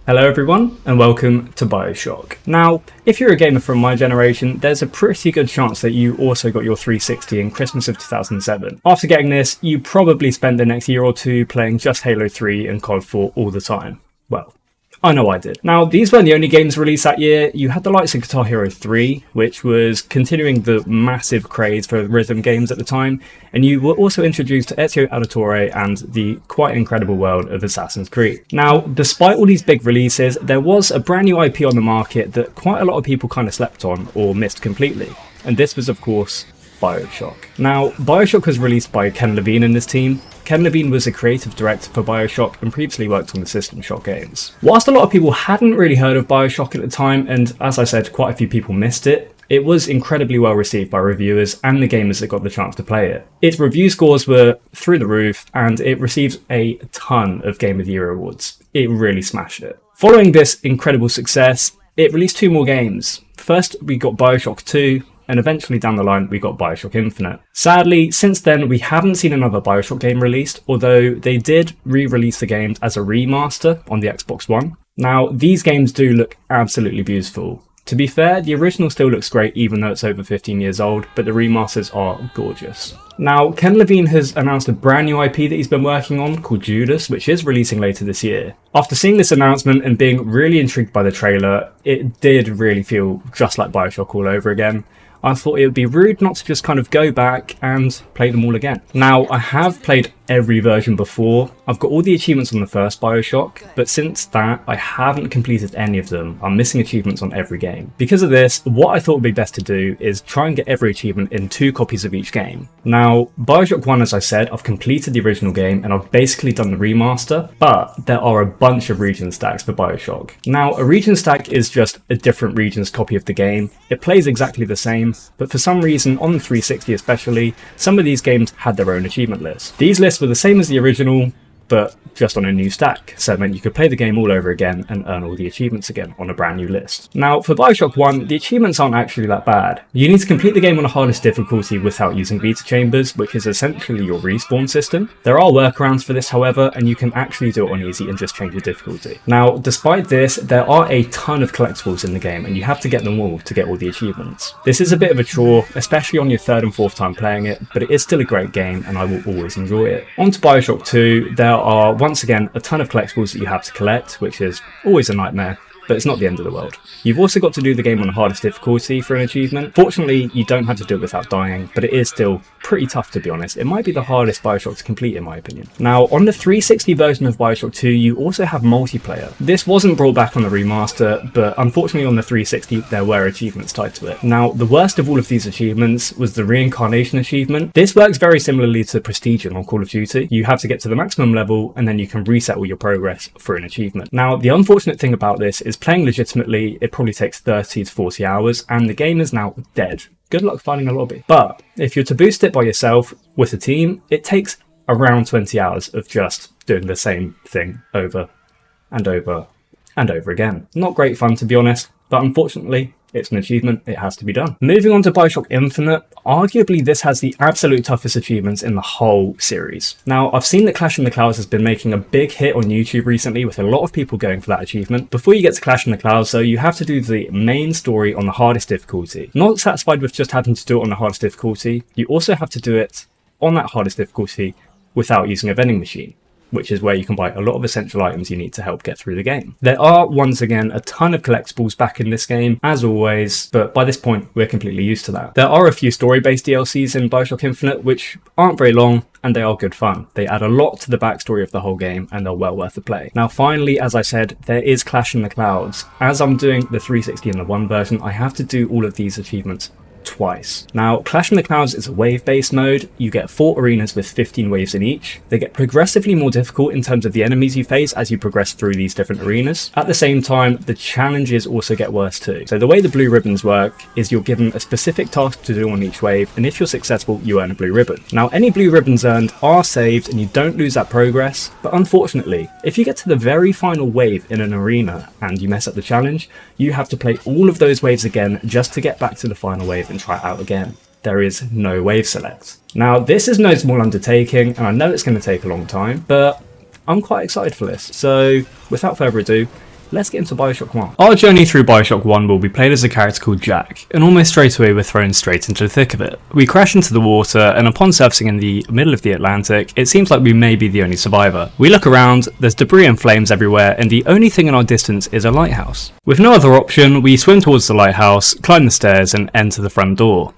Hello everyone, and welcome to Bioshock. Now, if you're a gamer from my generation, there's a pretty good chance that you also got your 360 in Christmas of 2007. After getting this, you probably spent the next year or two playing just Halo 3 and COD 4 all the time. Well, I know I did. Now, these weren't the only games released that year. You had the likes of Guitar Hero 3, which was continuing the massive craze for rhythm games at the time, and you were also introduced to Ezio Auditore and the quite incredible world of Assassin's Creed. Now, despite all these big releases, there was a brand new IP on the market that quite a lot of people kind of slept on or missed completely, and this was, of course, Bioshock. Now, Bioshock was released by Ken Levine and his team. Ken Levine was a creative director for Bioshock and previously worked on the System Shock games. Whilst a lot of people hadn't really heard of Bioshock at the time, and as I said, quite a few people missed it, it was incredibly well received by reviewers and the gamers that got the chance to play it. Its review scores were through the roof, and it received a ton of Game of the Year awards. It really smashed it. Following this incredible success, it released two more games. First, we got Bioshock 2, and eventually down the line we got Bioshock Infinite. Sadly, since then we haven't seen another Bioshock game released, although they did re-release the games as a remaster on the Xbox One. Now, these games do look absolutely beautiful. To be fair, the original still looks great even though it's over 15 years old, but the remasters are gorgeous. Now, Ken Levine has announced a brand new IP that he's been working on called Judas, which is releasing later this year. After seeing this announcement and being really intrigued by the trailer, it did really feel just like Bioshock all over again. I thought it would be rude not to just kind of go back and play them all again. Now, I have played every version before. I've got all the achievements on the first Bioshock, but since that, I haven't completed any of them. I'm missing achievements on every game. Because of this, what I thought would be best to do is try and get every achievement in 2 copies of each game. Now, Bioshock 1, as I said, I've completed the original game and I've basically done the remaster, but there are a bunch of region stacks for Bioshock. Now, a region stack is just a different region's copy of the game. It plays exactly the same, but for some reason, on the 360 especially, some of these games had their own achievement lists. These lists were the same as the original, but just on a new stack, so it meant you could play the game all over again and earn all the achievements again on a brand new list. Now, for Bioshock 1, the achievements aren't actually that bad. You need to complete the game on the hardest difficulty without using beta chambers, which is essentially your respawn system. There are workarounds for this, however, and you can actually do it on easy and just change the difficulty. Now, despite this, there are a ton of collectibles in the game, and you have to get them all to get all the achievements. This is a bit of a chore, especially on your 3rd and 4th time playing it, but it is still a great game, and I will always enjoy it. On to Bioshock 2, there are once again a ton of collectibles that you have to collect, which is always a nightmare, but it's not the end of the world. You've also got to do the game on the hardest difficulty for an achievement. Fortunately, you don't have to do it without dying, but it is still pretty tough, to be honest. It might be the hardest Bioshock to complete in my opinion. Now, on the 360 version of Bioshock 2, you also have multiplayer. This wasn't brought back on the remaster, but unfortunately on the 360 there were achievements tied to it. Now, the worst of all of these achievements was the reincarnation achievement. This works very similarly to Prestige on Call of Duty. You have to get to the maximum level and then you can reset all your progress for an achievement. Now, the unfortunate thing about this is playing legitimately, it probably takes 30 to 40 hours and the game is now dead. Good luck finding a lobby. But if you're to boost it by yourself with a team, it takes around 20 hours of just doing the same thing over and over and over again. Not great fun, to be honest, but unfortunately, it's an achievement, it has to be done. Moving on to Bioshock Infinite, arguably this has the absolute toughest achievements in the whole series. Now, I've seen that Clash in the Clouds has been making a big hit on YouTube recently with a lot of people going for that achievement. Before you get to Clash in the Clouds though, you have to do the main story on the hardest difficulty. Not satisfied with just having to do it on the hardest difficulty, you also have to do it on that hardest difficulty without using a vending machine, which is where you can buy a lot of essential items you need to help get through the game. There are, once again, a ton of collectibles back in this game, as always, but by this point, we're completely used to that. There are a few story-based DLCs in Bioshock Infinite, which aren't very long, and they are good fun. They add a lot to the backstory of the whole game, and they're well worth the play. Now, finally, as I said, there is Clash in the Clouds. As I'm doing the 360 and the 1 version, I have to do all of these achievements twice. Now, Clash in the Clouds is a wave-based mode. You get 4 arenas with 15 waves in each. They get progressively more difficult in terms of the enemies you face as you progress through these different arenas. At the same time, the challenges also get worse too. So the way the blue ribbons work is you're given a specific task to do on each wave, and if you're successful, you earn a blue ribbon. Now, any blue ribbons earned are saved and you don't lose that progress, but unfortunately, if you get to the very final wave in an arena and you mess up the challenge, you have to play all of those waves again just to get back to the final wave and try it out again. There is no wave select. Now, this is no small undertaking, and I know it's going to take a long time, but I'm quite excited for this. So, without further ado, let's get into Bioshock 1. Our journey through Bioshock 1 will be played as a character called Jack, and almost straight away we're thrown straight into the thick of it. We crash into the water, and upon surfacing in the middle of the Atlantic, it seems like we may be the only survivor. We look around, there's debris and flames everywhere, and the only thing in our distance is a lighthouse. With no other option, we swim towards the lighthouse, climb the stairs, and enter the front door.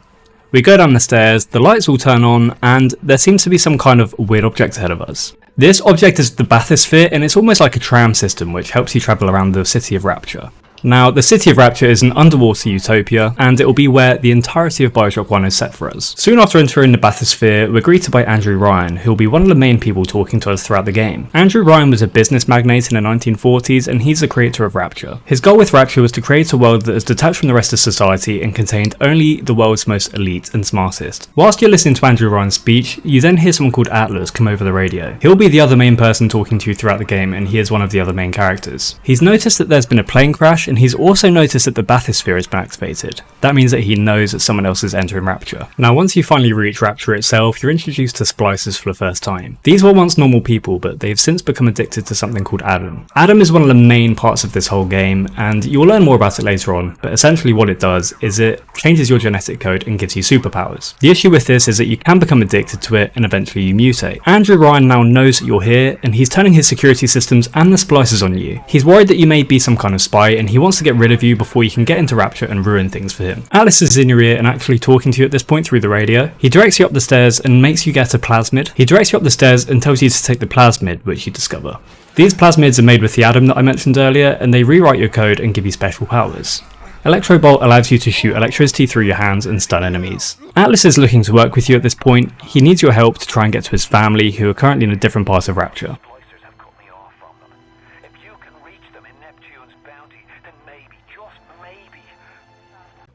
We go down the stairs, the lights all turn on, and there seems to be some kind of weird object ahead of us. This object is the bathysphere, and it's almost like a tram system which helps you travel around the City of Rapture. Now, the City of Rapture is an underwater utopia, and it will be where the entirety of Bioshock 1 is set for us. Soon after entering the bathysphere, we're greeted by Andrew Ryan, who will be one of the main people talking to us throughout the game. Andrew Ryan was a business magnate in the 1940s, and he's the creator of Rapture. His goal with Rapture was to create a world that is detached from the rest of society and contained only the world's most elite and smartest. Whilst you're listening to Andrew Ryan's speech, you then hear someone called Atlas come over the radio. He'll be the other main person talking to you throughout the game, and he is one of the other main characters. He's noticed that there's been a plane crash, and he's also noticed that the bathysphere has been activated. That means that he knows that someone else is entering Rapture. Now, once you finally reach Rapture itself, you're introduced to splicers for the first time. These were once normal people, but they've since become addicted to something called Adam. Adam is one of the main parts of this whole game, and you'll learn more about it later on, but essentially what it does is it changes your genetic code and gives you superpowers. The issue with this is that you can become addicted to it and eventually you mutate. Andrew Ryan now knows that you're here, and he's turning his security systems and the splicers on you. He's worried that you may be some kind of spy, and he wants to get rid of you before you can get into Rapture and ruin things for him. Atlas is in your ear and actually talking to you at this point through the radio. He directs you up the stairs and makes you get a plasmid. He directs you up the stairs and tells you to take the plasmid, which you discover. These plasmids are made with the Adam that I mentioned earlier, and they rewrite your code and give you special powers. Electrobolt allows you to shoot electricity through your hands and stun enemies. Atlas is looking to work with you at this point. He needs your help to try and get to his family, who are currently in a different part of Rapture.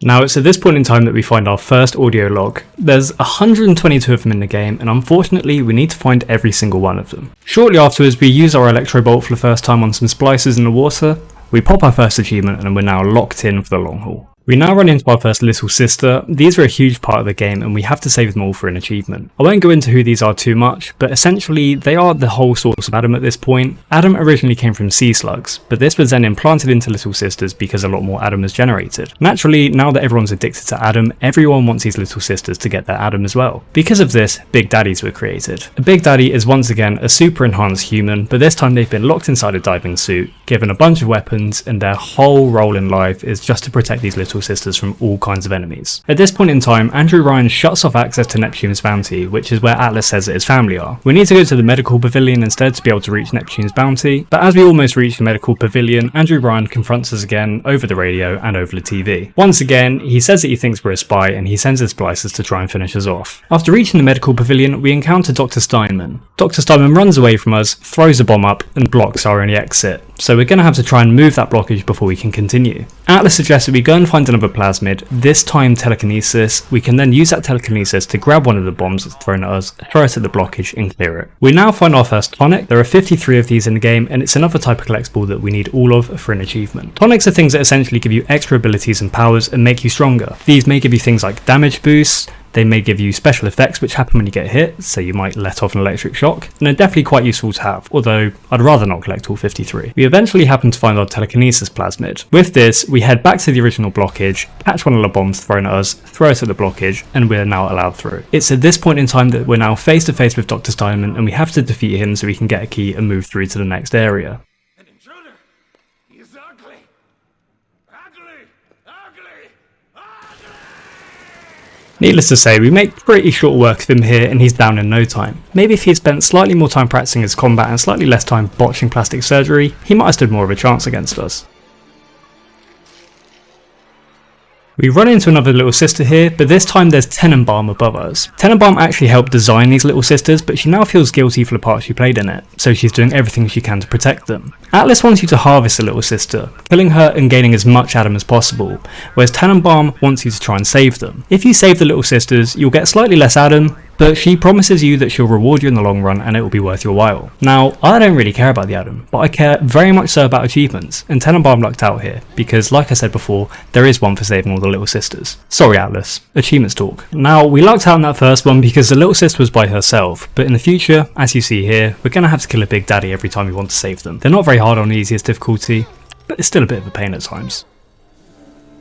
Now, it's at this point in time that we find our first audio log. There's 122 of them in the game, and unfortunately we need to find every single one of them. Shortly afterwards, we use our Electrobolt for the first time on some splicers in the water. We pop our first achievement, and we're now locked in for the long haul. We now run into our first little sister. These are a huge part of the game, and we have to save them all for an achievement. I won't go into who these are too much, but essentially they are the whole source of Adam at this point. Adam originally came from sea slugs, but this was then implanted into little sisters because a lot more Adam was generated. Naturally, now that everyone's addicted to Adam, everyone wants these little sisters to get their Adam as well. Because of this, Big Daddies were created. A Big Daddy is once again a super enhanced human, but this time they've been locked inside a diving suit, given a bunch of weapons, and their whole role in life is just to protect these little sisters from all kinds of enemies. At this point in time, Andrew Ryan shuts off access to Neptune's bounty, which is where Atlas says that his family are. We need to go to the medical pavilion instead to be able to reach Neptune's bounty, but as we almost reach the medical pavilion, Andrew Ryan confronts us again over the radio and over the TV. Once again, he says that he thinks we're a spy, and he sends his splicers to try and finish us off. After reaching the medical pavilion, we encounter Dr. Steinman. Dr. Steinman runs away from us, throws a bomb up, and blocks our only exit. So we're going to have to try and move that blockage before we can continue. Atlas suggests that we go and find another plasmid, this time telekinesis. We can then use that telekinesis to grab one of the bombs that's thrown at us, throw it at the blockage and clear it. We now find our first tonic. There are 53 of these in the game, and it's another type of collectible that we need all of for an achievement. Tonics are things that essentially give you extra abilities and powers and make you stronger. These may give you things like damage boosts. They may give you special effects which happen when you get hit, so you might let off an electric shock, and they're definitely quite useful to have, although I'd rather not collect all 53. We eventually happen to find our telekinesis plasmid. With this, we head back to the original blockage, catch one of the bombs thrown at us, throw it at the blockage, and we're now allowed through. It's at this point in time that we're now face to face with Dr. Steinman, and we have to defeat him so we can get a key and move through to the next area. An intruder! He's ugly! Ugly! Ugly! Ugly! Needless to say, we make pretty short work of him here, and he's down in no time. Maybe if he had spent slightly more time practicing his combat and slightly less time botching plastic surgery, he might have stood more of a chance against us. We run into another little sister here, but this time there's Tenenbaum above us. Tenenbaum actually helped design these little sisters, but she now feels guilty for the part she played in it, so she's doing everything she can to protect them. Atlas wants you to harvest the little sister, killing her and gaining as much Adam as possible, whereas Tenenbaum wants you to try and save them. If you save the little sisters, you'll get slightly less Adam, but she promises you that she'll reward you in the long run and it will be worth your while. Now, I don't really care about the Adam, but I care very much so about achievements, and Tenenbaum lucked out here, because like I said before, there is one for saving all the little sisters. Sorry Atlas, achievements talk. Now, we lucked out in that first one because the little sister was by herself, but in the future, as you see here, we're going to have to kill a Big Daddy every time we want to save them. They're not very hard on the easiest difficulty. but it's still a bit of a pain at times.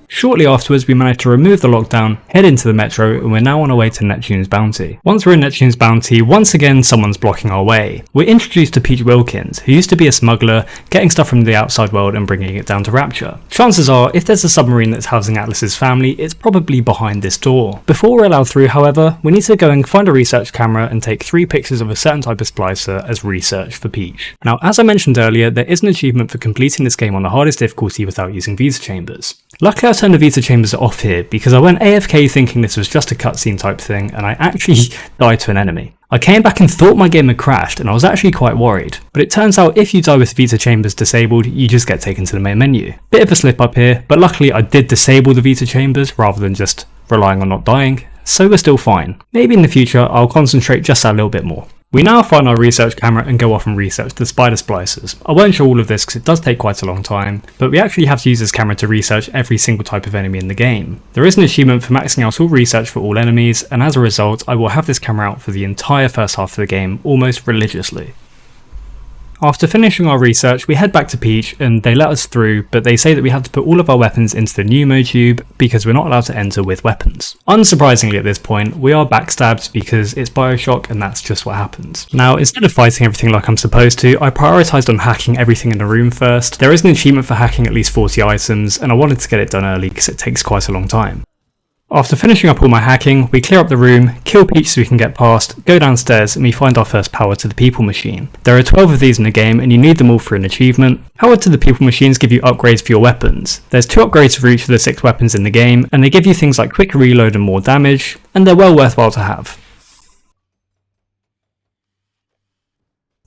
Shortly afterwards, we managed to remove the lockdown, head into the metro, and we're now on our way to Neptune's Bounty. Once we're in Neptune's Bounty, once again someone's blocking our way. We're introduced to Peach Wilkins, who used to be a smuggler, getting stuff from the outside world and bringing it down to Rapture. Chances are, if there's a submarine that's housing Atlas's family, it's probably behind this door. Before we're allowed through, however, we need to go and find a research camera and take 3 pictures of a certain type of splicer as research for Peach. Now, as I mentioned earlier, there is an achievement for completing this game on the hardest difficulty without using Vita chambers. Luckily I turned the Vita chambers off here because I went AFK thinking this was just a cutscene type thing and I actually died to an enemy. I came back and thought my game had crashed and I was actually quite worried, but it turns out if you die with Vita chambers disabled, you just get taken to the main menu. Bit of a slip up here, but luckily I did disable the Vita chambers rather than just relying on not dying, so we're still fine. Maybe in the future I'll concentrate just a little bit more. We now find our research camera and go off and research the spider splicers. I won't show all of this because it does take quite a long time, but we actually have to use this camera to research every single type of enemy in the game. There is an achievement for maxing out all research for all enemies, and as a result I will have this camera out for the entire first half of the game almost religiously. After finishing our research, we head back to Peach and they let us through, but they say that we have to put all of our weapons into the pneumo tube because we're not allowed to enter with weapons. Unsurprisingly at this point, we are backstabbed because it's Bioshock and that's just what happens. Now, instead of fighting everything like I'm supposed to, I prioritised on hacking everything in the room first. There is an achievement for hacking at least 40 items and I wanted to get it done early because it takes quite a long time. After finishing up all my hacking, we clear up the room, kill Peach so we can get past, go downstairs and we find our first power to the people machine. There are 12 of these in the game and you need them all for an achievement. Power to the people machines give you upgrades for your weapons. There's 2 upgrades for each of the 6 weapons in the game and they give you things like quicker reload and more damage, and they're well worthwhile to have.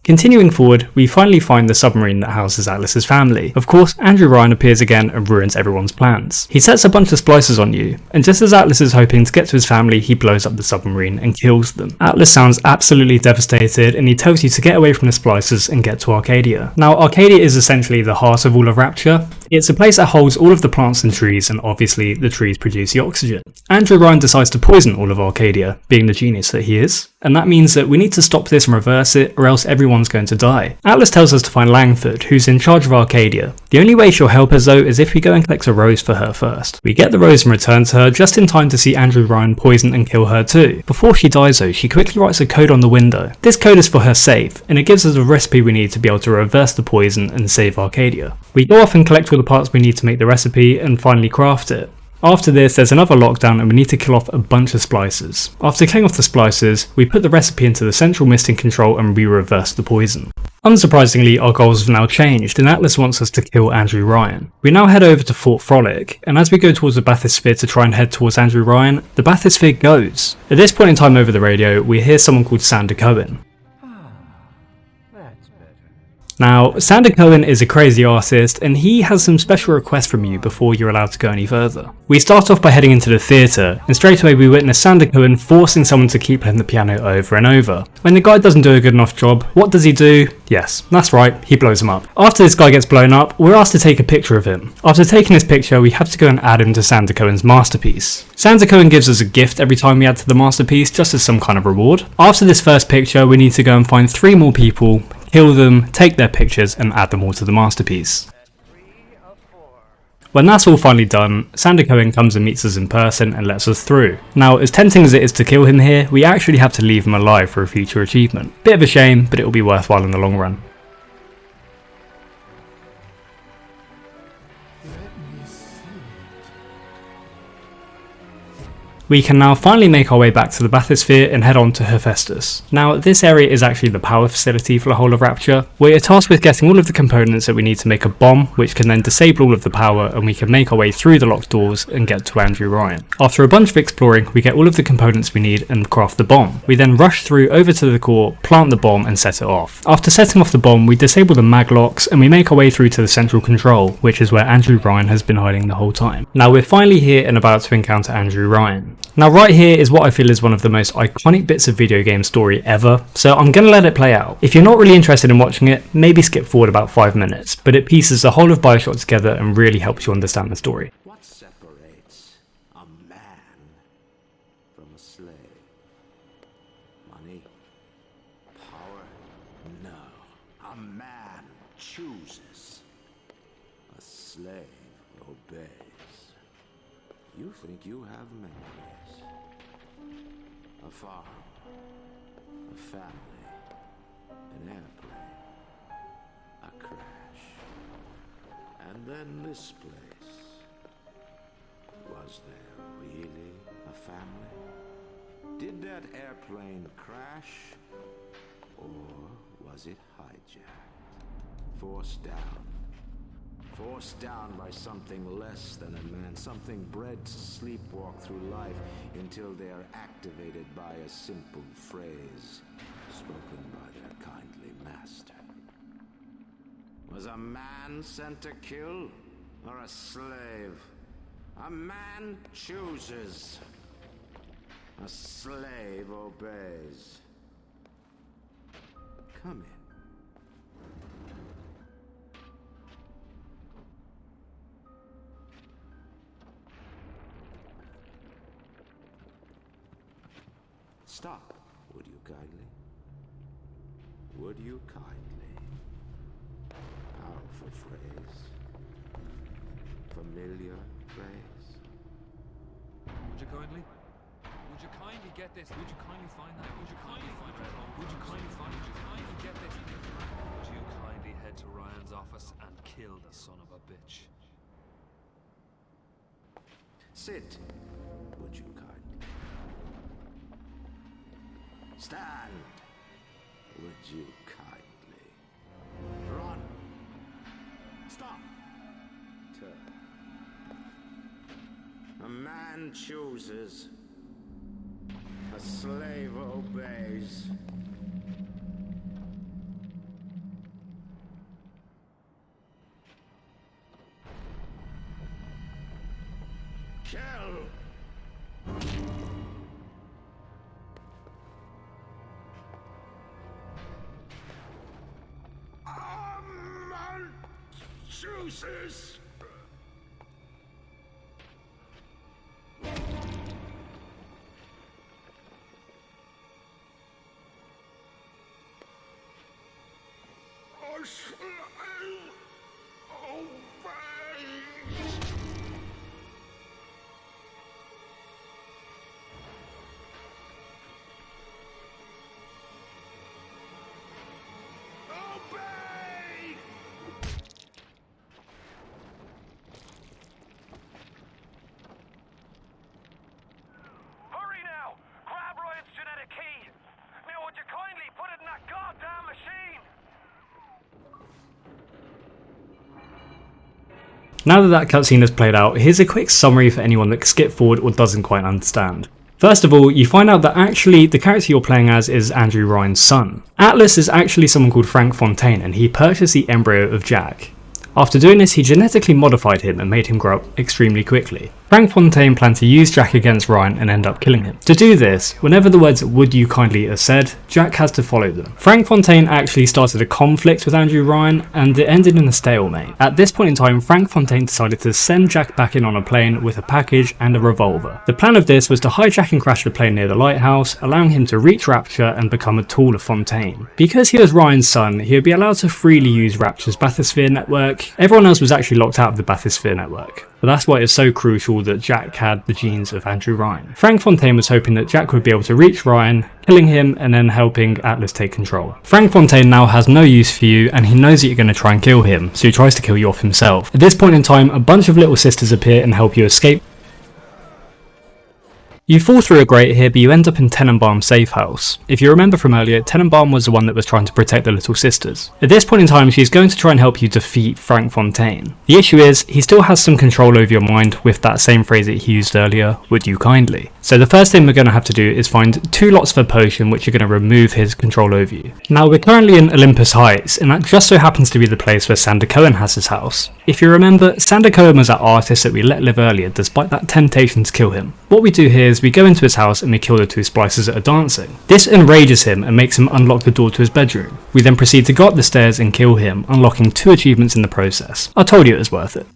Continuing forward, we finally find the submarine that houses Atlas's family. Of course, Andrew Ryan appears again and ruins everyone's plans. He sets a bunch of splicers on you, and just as Atlas is hoping to get to his family, he blows up the submarine and kills them. Atlas sounds absolutely devastated, and he tells you to get away from the splicers and get to Arcadia. Now, Arcadia is essentially the heart of all of Rapture. It's a place that holds all of the plants and trees, and obviously the trees produce the oxygen. Andrew Ryan decides to poison all of Arcadia, being the genius that he is, and that means that we need to stop this and reverse it, or else everyone's going to die. Atlas tells us to find Langford, who's in charge of Arcadia. The only way she'll help us though is if we go and collect a rose for her first. We get the rose and return to her just in time to see Andrew Ryan poison and kill her too. Before she dies though, she quickly writes a code on the window. This code is for her safe, and it gives us a recipe we need to be able to reverse the poison and save Arcadia. We go off and collect all the parts we need to make the recipe and finally craft it. After this, there's another lockdown and we need to kill off a bunch of splicers. After killing off the splicers, we put the recipe into the central misting control and we reverse the poison. Unsurprisingly, our goals have now changed and Atlas wants us to kill Andrew Ryan. We now head over to Fort Frolic, and as we go towards the bathysphere to try and head towards Andrew Ryan, the bathysphere goes. At this point in time over the radio, we hear someone called Sander Cohen. Now, Sander Cohen is a crazy artist and he has some special requests from you before you're allowed to go any further. We start off by heading into the theatre, and straight away we witness Sander Cohen forcing someone to keep playing the piano over and over. When the guy doesn't do a good enough job, what does he do? Yes, that's right, he blows him up. After this guy gets blown up, we're asked to take a picture of him. After taking this picture, we have to go and add him to Sander Cohen's masterpiece. Sander Cohen gives us a gift every time we add to the masterpiece, just as some kind of reward. After this first picture, we need to go and find 3 more people, kill them, take their pictures and add them all to the masterpiece. When that's all finally done, Sander Cohen comes and meets us in person and lets us through. Now, as tempting as it is to kill him here, we actually have to leave him alive for a future achievement. Bit of a shame, but it will be worthwhile in the long run. We can now finally make our way back to the bathysphere and head on to Hephaestus. Now, this area is actually the power facility for the whole of Rapture. We're tasked with getting all of the components that we need to make a bomb, which can then disable all of the power, and we can make our way through the locked doors and get to Andrew Ryan. After a bunch of exploring, we get all of the components we need and craft the bomb. We then rush through over to the core, plant the bomb and set it off. After setting off the bomb, we disable the mag locks and we make our way through to the central control, which is where Andrew Ryan has been hiding the whole time. Now we're finally here and about to encounter Andrew Ryan. Now right here is what I feel is one of the most iconic bits of video game story ever, so I'm gonna let it play out. If you're not really interested in watching it, maybe skip forward about 5 minutes, but it pieces the whole of Bioshock together and really helps you understand the story. What separates a man from a slave? Money? Power? No. A man chooses. A slave obeys. You think you have memories. A farm, a family, an airplane, a crash, and then this place. Was there really a family? Did that airplane crash? Or was it hijacked? Forced down. Forced down by something less than a man, something bred to sleepwalk through life until they are activated by a simple phrase spoken by their kindly master. Was a man sent to kill, or a slave? A man chooses. A slave obeys. Come in. Stop, would you kindly? Would you kindly? Powerful phrase. Familiar phrase. Would you kindly? Would you kindly get this? Would you kindly find that? Would you kindly find it? Would you kindly find it? Would you kindly get this? Would you kindly head to Ryan's office and kill the son of a bitch? Sit, would you kindly? Stand, would you kindly? Run. Stop. Turn. A man chooses. A slave obeys. Kill! A man chooses. A slave obeys. Obey! Hurry now! Grab Ryan's genetic key! Now would you kindly put it in that goddamn machine? Now that that cutscene has played out, here's a quick summary for anyone that skipped forward or doesn't quite understand. First of all, you find out that actually the character you're playing as is Andrew Ryan's son. Atlas is actually someone called Frank Fontaine, and he purchased the embryo of Jack. After doing this, he genetically modified him and made him grow up extremely quickly. Frank Fontaine planned to use Jack against Ryan and end up killing him. To do this, whenever the words "would you kindly" are said, Jack has to follow them. Frank Fontaine actually started a conflict with Andrew Ryan, and it ended in a stalemate. At this point in time, Frank Fontaine decided to send Jack back in on a plane with a package and a revolver. The plan of this was to hijack and crash the plane near the lighthouse, allowing him to reach Rapture and become a tool of Fontaine. Because he was Ryan's son, he would be allowed to freely use Rapture's bathysphere network. Everyone else was actually locked out of the bathysphere network. But that's why it's so crucial that Jack had the genes of Andrew Ryan. Frank Fontaine was hoping that Jack would be able to reach Ryan, killing him and then helping Atlas take control. Frank Fontaine now has no use for you, and he knows that you're going to try and kill him, so he tries to kill you off himself. At this point in time, a bunch of little sisters appear and help you escape. You fall through a grate here, but you end up in Tenenbaum's safe house. If you remember from earlier, Tenenbaum was the one that was trying to protect the little sisters. At this point in time, she's going to try and help you defeat Frank Fontaine. The issue is, he still has some control over your mind with that same phrase that he used earlier, "would you kindly?" So the first thing we're going to have to do is find 2 lots of a potion which are going to remove his control over you. Now we're currently in Olympus Heights, and that just so happens to be the place where Sander Cohen has his house. If you remember, Sander Cohen was that artist that we let live earlier despite that temptation to kill him. What we do here is we go into his house and we kill the 2 splicers that are dancing. This enrages him and makes him unlock the door to his bedroom. We then proceed to go up the stairs and kill him, unlocking 2 achievements in the process. I told you it was worth it.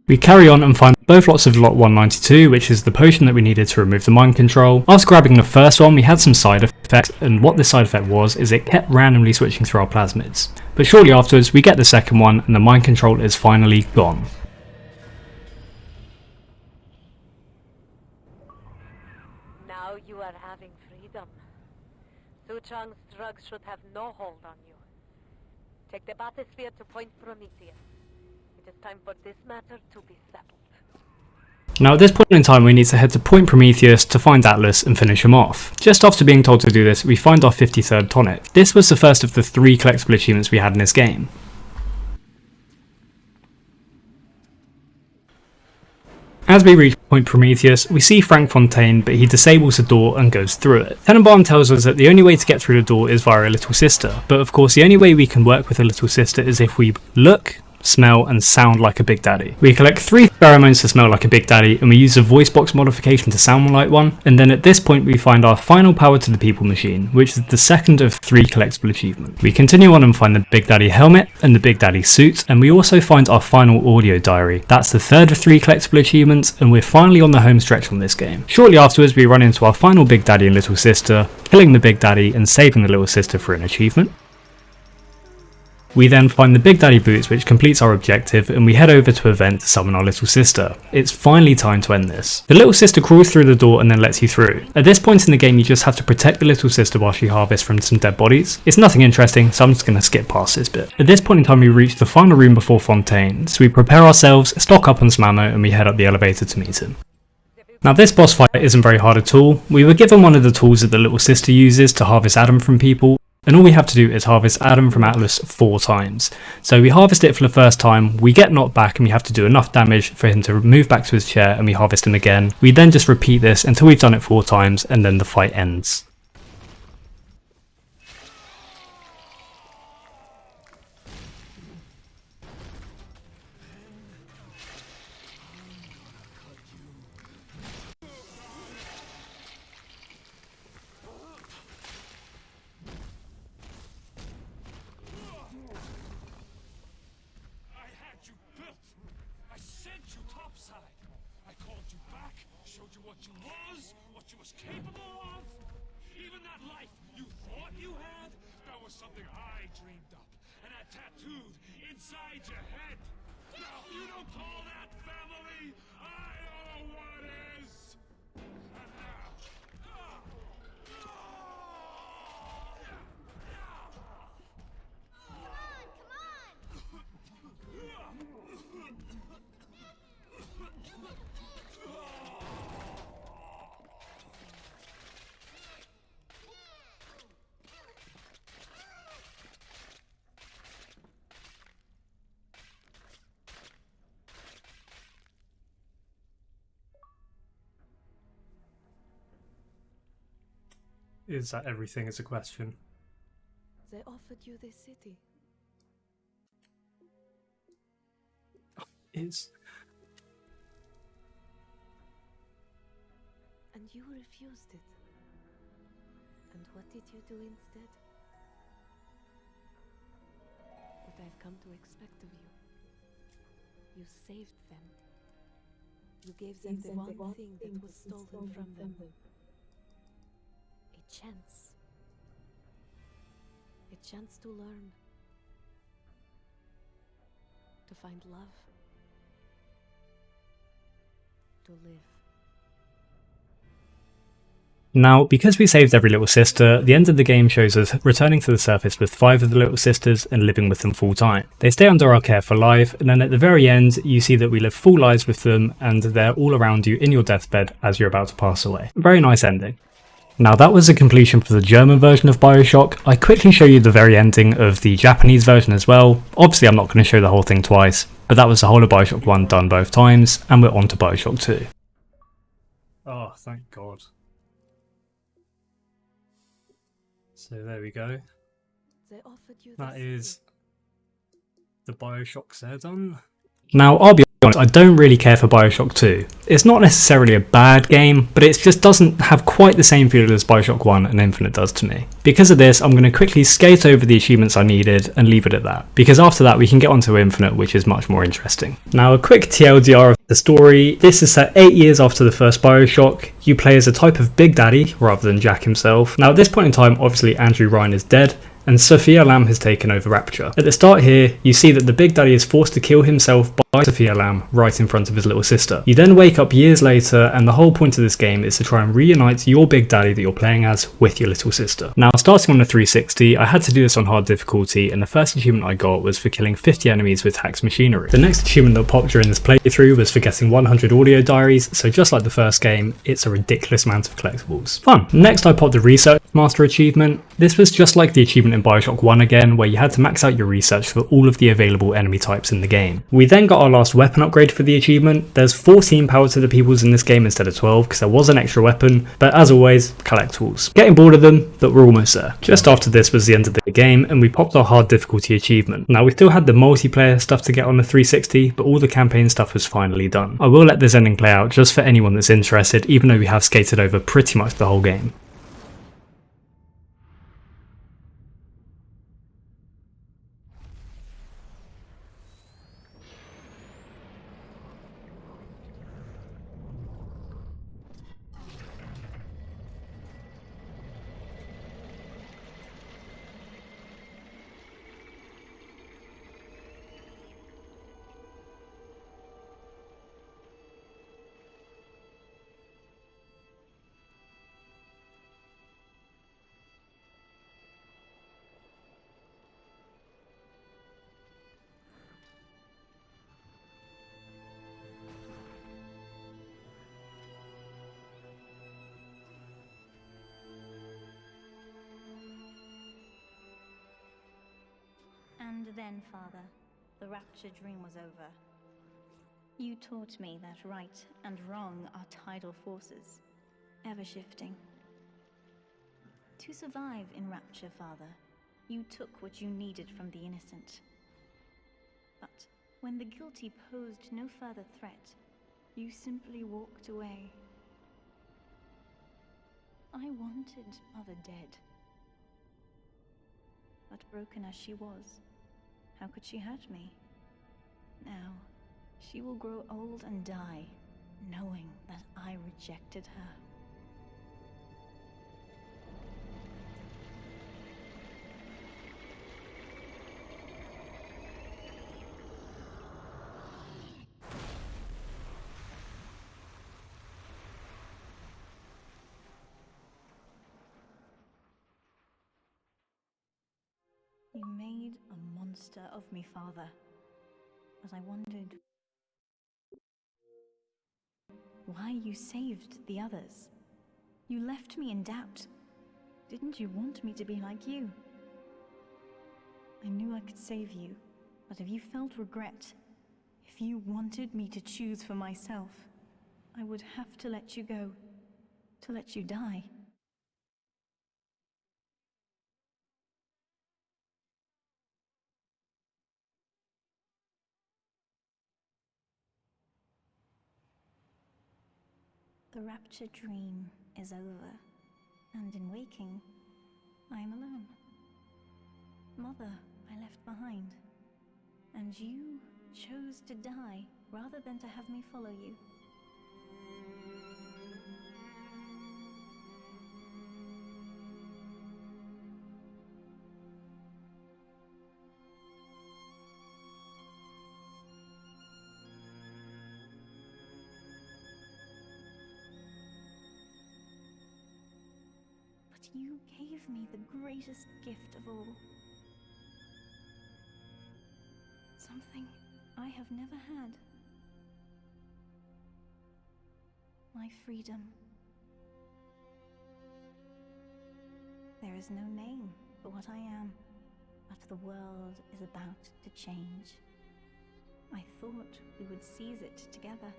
We carry on and find both lots of lot 192, which is the potion that we needed to remove the mind control. After grabbing the first one, we had some side effects, and what this side effect was is it kept randomly switching through our plasmids. But shortly afterwards we get the second one and the mind control is finally gone. Now you are having freedom. Su Chang's drugs should have no hold on you. Take the bathysphere to Point Prometheus. It is time for this matter to be settled. Now at this point in time we need to head to Point Prometheus to find Atlas and finish him off. Just after being told to do this we find our 53rd tonic. This was the first of the 3 collectible achievements we had in this game. As we reach Point Prometheus, we see Frank Fontaine, but he disables the door and goes through it. Tenenbaum tells us that the only way to get through the door is via a little sister, but of course the only way we can work with a little sister is if we look, smell and sound like a Big Daddy. We collect 3 pheromones to smell like a Big Daddy and we use a voice box modification to sound like one, and then at this point we find our final power to the people machine, which is the second of 3 collectible achievements. We continue on and find the Big Daddy helmet and the Big Daddy suit, and we also find our final audio diary. That's the third of 3 collectible achievements, and we're finally on the home stretch on this game. Shortly afterwards we run into our final Big Daddy and little sister, killing the Big Daddy and saving the little sister for an achievement. We then find the Big Daddy boots, which completes our objective, and we head over to a vent to summon our little sister. It's finally time to end this. The little sister crawls through the door and then lets you through. At this point in the game you just have to protect the little sister while she harvests from some dead bodies. It's nothing interesting, so I'm just going to skip past this bit. At this point in time we reach the final room before Fontaine, so we prepare ourselves, stock up on some ammo, and we head up the elevator to meet him. Now this boss fight isn't very hard at all. We were given one of the tools that the little sister uses to harvest Adam from people, and all we have to do is harvest Adam from Atlas 4 times. So we harvest it for the first time, we get knocked back and we have to do enough damage for him to move back to his chair, and we harvest him again. We then just repeat this until we've done it 4 times and then the fight ends. I sent you topside. I called you back, showed you what you was capable of. Even that life you thought you had, that was something I dreamed up and had tattooed inside your head. Now, if you don't call that family, I don't know what is. And now, Is that everything is a question? They offered you this city. Is. And you refused it. And what did you do instead? What I've come to expect of you. You saved them. You gave them the one thing that was stolen from them. A chance. A chance to learn. To find love. To live. Now, because we saved every little sister, the end of the game shows us returning to the surface with 5 of the little sisters and living with them full time. They stay under our care for life, and then at the very end you see that we live full lives with them and they're all around you in your deathbed as you're about to pass away. Very nice ending. Now that was the completion for the German version of Bioshock. I quickly show you the very ending of the Japanese version as well. Obviously I'm not going to show the whole thing twice, but that was the whole of Bioshock 1 done both times, and we're on to Bioshock 2. Oh, thank God. So there we go. They offered you That this is city. the Bioshocks they're done. Now I'll be honest, I don't really care for Bioshock 2. It's not necessarily a bad game, but it just doesn't have quite the same feel as Bioshock 1 and Infinite does to me. Because of this, I'm going to quickly skate over the achievements I needed and leave it at that, because after that we can get onto Infinite, which is much more interesting. Now a quick TLDR of the story. This is set 8 years after the first Bioshock. You play as a type of Big Daddy rather than Jack himself. Now at this point in time, obviously Andrew Ryan is dead, and Sophia Lamb has taken over Rapture. At the start here, you see that the Big Daddy is forced to kill himself by Sophia Lamb right in front of his little sister. You then wake up years later, and the whole point of this game is to try and reunite your Big Daddy that you're playing as with your little sister. Now, starting on the 360, I had to do this on hard difficulty, and the first achievement I got was for killing 50 enemies with Hack's machinery. The next achievement that popped during this playthrough was for getting 100 audio diaries, so just like the first game, it's a ridiculous amount of collectibles. Fun! Next I popped the Research Master achievement. This was just like the achievement in Bioshock 1 again, where you had to max out your research for all of the available enemy types in the game. We then got our last weapon upgrade for the achievement. There's 14 power to the peoples in this game instead of 12, because there was an extra weapon, but as always, collectibles. Getting bored of them, but we're almost there. Just after this was the end of the game, and we popped our hard difficulty achievement. Now, we still had the multiplayer stuff to get on the 360, but all the campaign stuff was finally done. I will let this ending play out just for anyone that's interested, even though we have skated over pretty much the whole game. And then, Father, the Rapture dream was over. You taught me that right and wrong are tidal forces, ever shifting. To survive in Rapture, Father, you took what you needed from the innocent. But when the guilty posed no further threat, you simply walked away. I wanted Mother dead. But broken as she was, how could she hurt me? Now, she will grow old and die, knowing that I rejected her. You made a monster of me, Father, but I wondered why you saved the others. You left me in doubt. Didn't you want me to be like you? I knew I could save you, but if you felt regret, if you wanted me to choose for myself, I would have to let you go, to let you die. The Rapture dream is over, and in waking, I am alone. Mother, I left behind, and you chose to die rather than to have me follow you. You gave me the greatest gift of all. Something I have never had. My freedom. There is no name for what I am, but the world is about to change. I thought we would seize it together.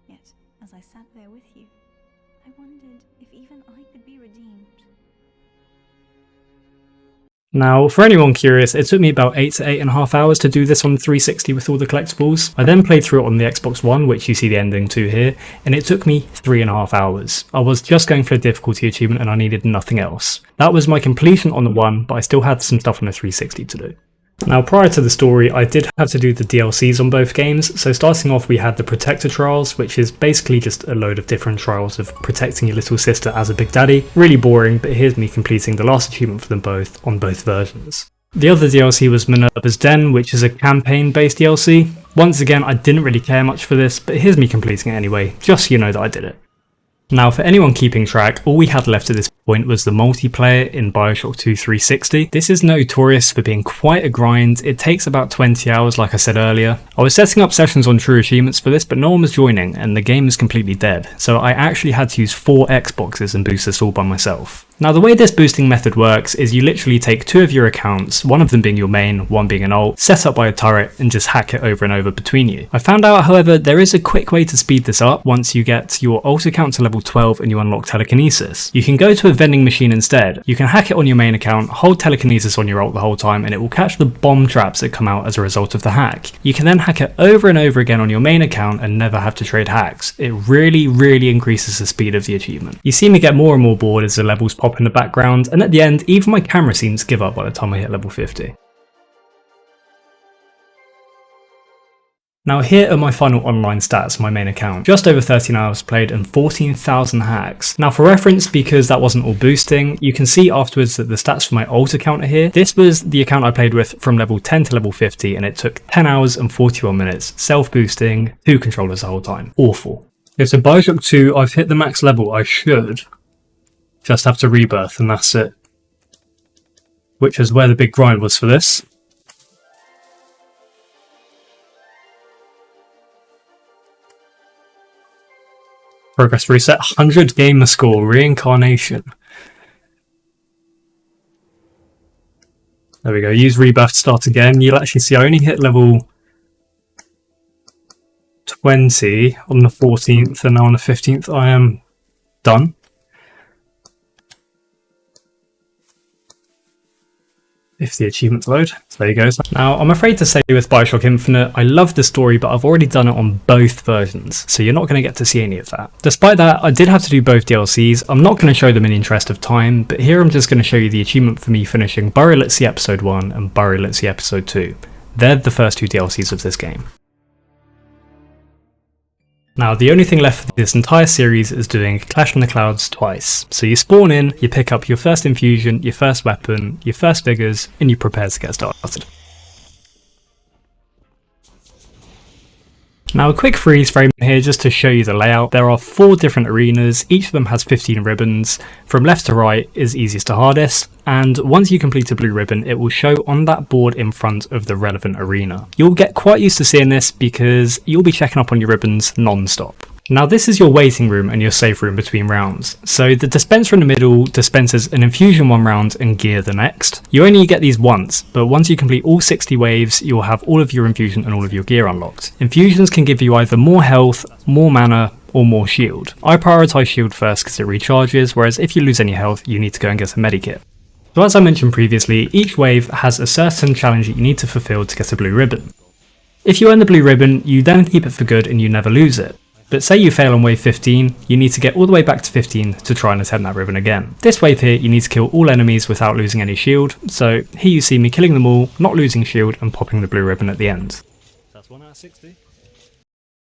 Yet, as I sat there with you, I wondered if even I could be redeemed. Now, for anyone curious, it took me about 8 to 8.5 hours to do this on the 360 with all the collectibles. I then played through it on the Xbox One, which you see the ending to here, and it took me 3.5 hours. I was just going for a difficulty achievement and I needed nothing else. That was my completion on the One, but I still had some stuff on the 360 to do. Now prior to the story, I did have to do the DLCs on both games. So starting off we had the Protector Trials, which is basically just a load of different trials of protecting your little sister as a big daddy. Really boring, but here's me completing the last achievement for them both on both versions. The other DLC was Minerva's Den, which is a campaign based DLC. Once again, I didn't really care much for this, but here's me completing it anyway, just so you know that I did it. Now for anyone keeping track, all we had left at this point was the multiplayer in Bioshock 2 360. This is notorious for being quite a grind. It takes about 20 hours like I said earlier. I was setting up sessions on True Achievements for this, but no one was joining and the game is completely dead. So I actually had to use 4 Xboxes and boost this all by myself. Now the way this boosting method works is you literally take 2 of your accounts, one of them being your main, one being an alt, set up by a turret and just hack it over and over between you. I found out however there is a quick way to speed this up once you get your alt account to level 12 and you unlock telekinesis. You can go to a vending machine instead. You can hack it on your main account, hold telekinesis on your alt the whole time and it will catch the bomb traps that come out as a result of the hack. You can then hack it over and over again on your main account and never have to trade hacks. It really increases the speed of the achievement. You see me get more and more bored as the levels pop in the background, and at the end even my camera seems to give up by the time I hit level 50. Now here are my final online stats on my main account. Just over 13 hours played and 14,000 hacks. Now for reference, because that wasn't all boosting, you can see afterwards that the stats for my alt account are here. This was the account I played with from level 10 to level 50 and it took 10 hours and 41 minutes, self-boosting, 2 controllers the whole time. Awful. Okay, so Bioshock 2, I've hit the max level. I should just have to rebirth and that's it. Which is where the big grind was for this. Progress reset, 100 gamer score, reincarnation. There we go, use rebirth to start again. You'll actually see I only hit level 20 on the 14th and now on the 15th I am done. If the achievements load. So there you go. Now, I'm afraid to say with Bioshock Infinite, I love the story, but I've already done it on both versions, so you're not going to get to see any of that. Despite that, I did have to do both DLCs. I'm not going to show them in the interest of time, but here I'm just going to show you the achievement for me finishing Burial at Sea Episode 1 and Burial at Sea Episode 2. They're the first 2 DLCs of this game. Now, the only thing left for this entire series is doing Clash in the Clouds twice. So you spawn in, you pick up your first infusion, your first weapon, your first figures, and you prepare to get started. Now a quick freeze frame here just to show you the layout. There are 4 different arenas, each of them has 15 ribbons. From left to right is easiest to hardest, and once you complete a blue ribbon it will show on that board in front of the relevant arena. You'll get quite used to seeing this because you'll be checking up on your ribbons non-stop. Now this is your waiting room and your save room between rounds. So the dispenser in the middle dispenses an infusion one round and gear the next. You only get these once, but once you complete all 60 waves, you'll have all of your infusion and all of your gear unlocked. Infusions can give you either more health, more mana, or more shield. I prioritise shield first because it recharges, whereas if you lose any health, you need to go and get a medikit. So as I mentioned previously, each wave has a certain challenge that you need to fulfill to get a blue ribbon. If you earn the blue ribbon, you then keep it for good and you never lose it. But say you fail on wave 15, you need to get all the way back to 15 to try and attempt that ribbon again. This wave here, you need to kill all enemies without losing any shield, so here you see me killing them all, not losing shield, and popping the blue ribbon at the end. That's 1 out of 60.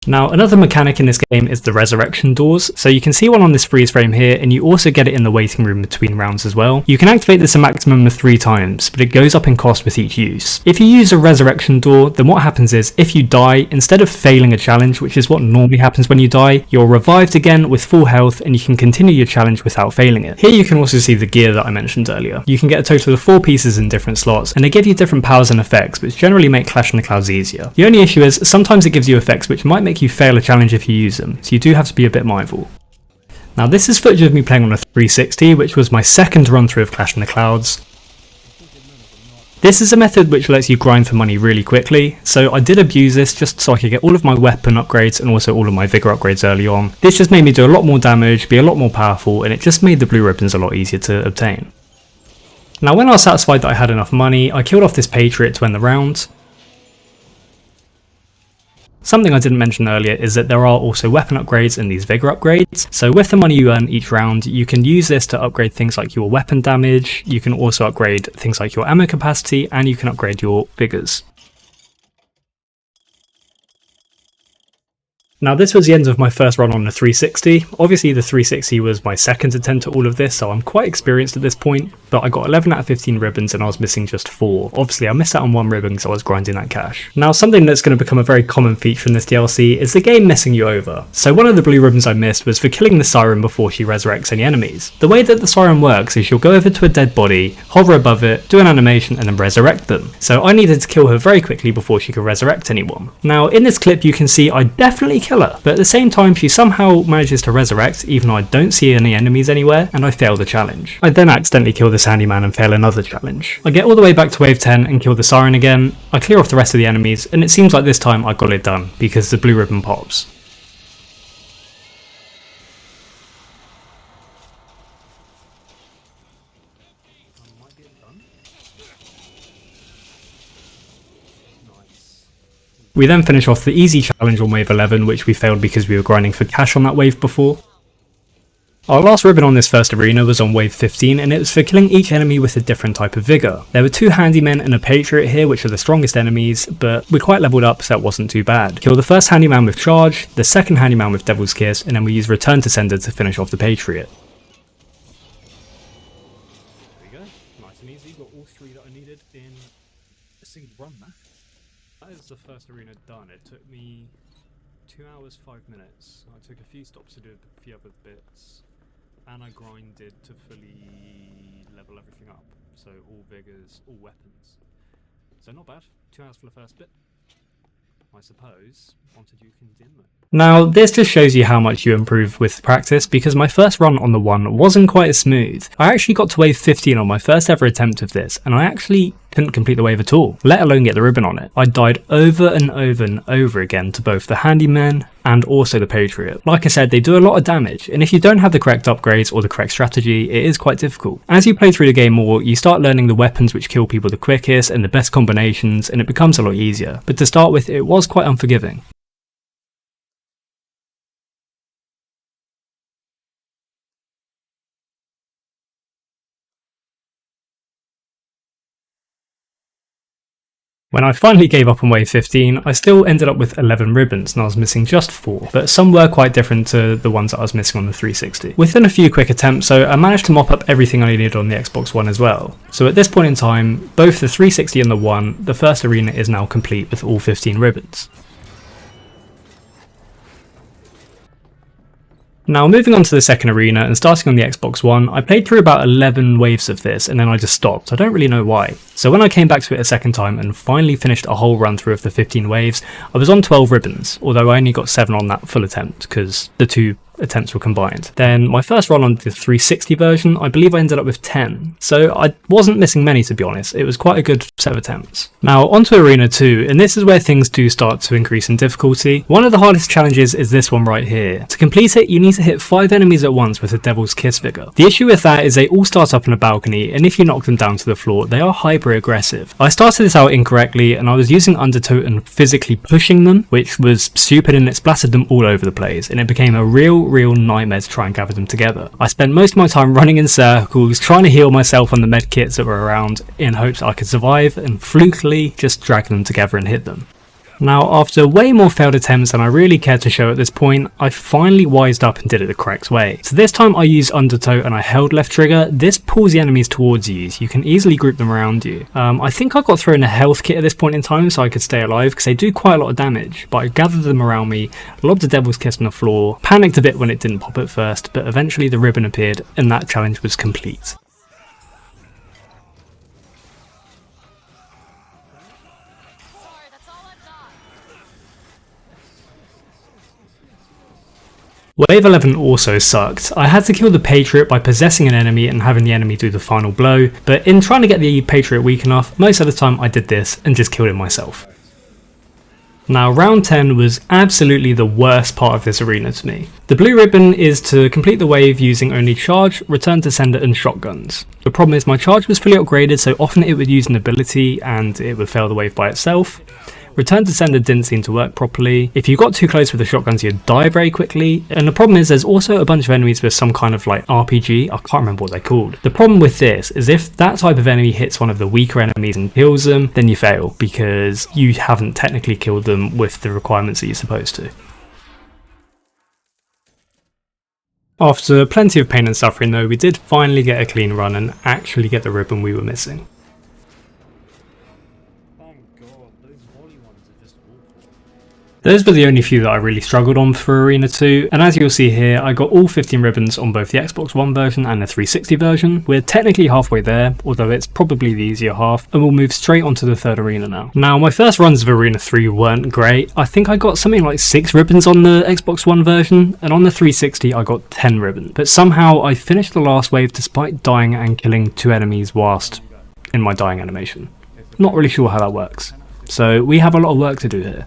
Now another mechanic in this game is the resurrection doors, so you can see one on this freeze frame here and you also get it in the waiting room between rounds as well. You can activate this a maximum of 3 times, but it goes up in cost with each use. If you use a resurrection door, then what happens is if you die, instead of failing a challenge, which is what normally happens when you die, you're revived again with full health and you can continue your challenge without failing it. Here you can also see the gear that I mentioned earlier. You can get a total of 4 pieces in different slots and they give you different powers and effects which generally make Clash in the Clouds easier. The only issue is sometimes it gives you effects which might make you fail a challenge if you use them, so you do have to be a bit mindful. Now this is footage of me playing on a 360, which was my second run through of Clash in the Clouds. This is a method which lets you grind for money really quickly, so I did abuse this just so I could get all of my weapon upgrades and also all of my vigor upgrades early on. This just made me do a lot more damage, be a lot more powerful, and it just made the blue ribbons a lot easier to obtain. Now when I was satisfied that I had enough money, I killed off this Patriot to end the round. Something I didn't mention earlier is that there are also weapon upgrades and these vigor upgrades. So with the money you earn each round, you can use this to upgrade things like your weapon damage, you can also upgrade things like your ammo capacity, and you can upgrade your vigors. Now this was the end of my first run on the 360. Obviously the 360 was my second attempt at all of this, so I'm quite experienced at this point, but I got 11 out of 15 ribbons and I was missing just 4. Obviously I missed out on 1 ribbon because I was grinding that cash. Now something that's going to become a very common feature in this DLC is the game messing you over. So one of the blue ribbons I missed was for killing the siren before she resurrects any enemies. The way that the siren works is you'll go over to a dead body, hover above it, do an animation and then resurrect them. So I needed to kill her very quickly before she could resurrect anyone. Now in this clip you can see I definitely kill her, but at the same time she somehow manages to resurrect even though I don't see any enemies anywhere, and I fail the challenge. I then accidentally kill this handyman and fail another challenge. I get all the way back to wave 10 and kill the siren again, I clear off the rest of the enemies, and it seems like this time I got it done because the blue ribbon pops. We then finish off the easy challenge on wave 11, which we failed because we were grinding for cash on that wave before. Our last ribbon on this first arena was on wave 15, and it was for killing each enemy with a different type of vigor. There were 2 handymen and a patriot here, which are the strongest enemies, but we quite leveled up so it wasn't too bad. Kill the first handyman with charge, the second handyman with devil's kiss, and then we use return to sender to finish off the patriot. There we go, nice and easy, got all 3 that I needed in a single run there. That is the first arena done. It took me 2 hours 5 minutes. I took a few stops to do a few other bits, and I grinded to fully level everything up. So all vigors, all weapons. So not bad. 2 hours for the first bit. I suppose. On to Duke and Dim. Now, this just shows you how much you improve with practice, because my first run on the 1 wasn't quite as smooth. I actually got to wave 15 on my first ever attempt of this, and I actually couldn't complete the wave at all, let alone get the ribbon on it. I died over and over and over again to both the handyman and also the patriot. Like I said, they do a lot of damage, and if you don't have the correct upgrades or the correct strategy, it is quite difficult. As you play through the game more, you start learning the weapons which kill people the quickest and the best combinations, and it becomes a lot easier. But to start with, it was quite unforgiving. When I finally gave up on wave 15, I still ended up with 11 ribbons and I was missing just 4, but some were quite different to the ones that I was missing on the 360. Within a few quick attempts though, I managed to mop up everything I needed on the Xbox One as well. So at this point in time, both the 360 and the 1, the first arena is now complete with all 15 ribbons. Now moving on to the second arena and starting on the Xbox One, I played through about 11 waves of this and then I just stopped. I don't really know why. So when I came back to it a second time and finally finished a whole run through of the 15 waves, I was on 12 ribbons, although I only got 7 on that full attempt because the 2 attempts were combined. Then my first run on the 360 version, I believe I ended up with 10. So I wasn't missing many, to be honest. It was quite a good set of attempts. Now onto Arena 2, and this is where things do start to increase in difficulty. One of the hardest challenges is this one right here. To complete it, you need to hit 5 enemies at once with a Devil's Kiss vigor. The issue with that is they all start up on a balcony, and if you knock them down to the floor, they are hyper aggressive. I started this out incorrectly, and I was using Undertow and physically pushing them, which was stupid, and it splattered them all over the place, and it became a real nightmare to try and gather them together. I spent most of my time running in circles, trying to heal myself on the med kits that were around in hopes I could survive, and flukily just drag them together and hit them. Now, after way more failed attempts than I really cared to show at this point, I finally wised up and did it the correct way. So this time I used Undertow and I held left trigger. This pulls the enemies towards you, so you can easily group them around you. I think I got thrown a health kit at this point in time so I could stay alive, because they do quite a lot of damage, but I gathered them around me, lobbed the Devil's Kiss on the floor, panicked a bit when it didn't pop at first, but eventually the ribbon appeared and that challenge was complete. Wave 11 also sucked. I had to kill the Patriot by possessing an enemy and having the enemy do the final blow, but in trying to get the Patriot weak enough, most of the time I did this and just killed him myself. Now round 10 was absolutely the worst part of this arena to me. The blue ribbon is to complete the wave using only charge, return to sender and shotguns. The problem is my charge was fully upgraded, so often it would use an ability and it would fail the wave by itself. Return to sender didn't seem to work properly. If you got too close with the shotguns, you'd die very quickly. And the problem is there's also a bunch of enemies with some kind of like RPG. I can't remember what they're called. The problem with this is if that type of enemy hits one of the weaker enemies and kills them, then you fail because you haven't technically killed them with the requirements that you're supposed to. After plenty of pain and suffering though, we did finally get a clean run and actually get the ribbon we were missing. Those were the only few that I really struggled on for Arena 2, and as you'll see here, I got all 15 ribbons on both the Xbox One version and the 360 version. We're technically halfway there, although it's probably the easier half, and we'll move straight onto the third arena now. Now, my first runs of Arena 3 weren't great. I think I got something like 6 ribbons on the Xbox One version, and on the 360 I got 10 ribbons. But somehow I finished the last wave despite dying and killing 2 enemies whilst in my dying animation. Not really sure how that works. So we have a lot of work to do here.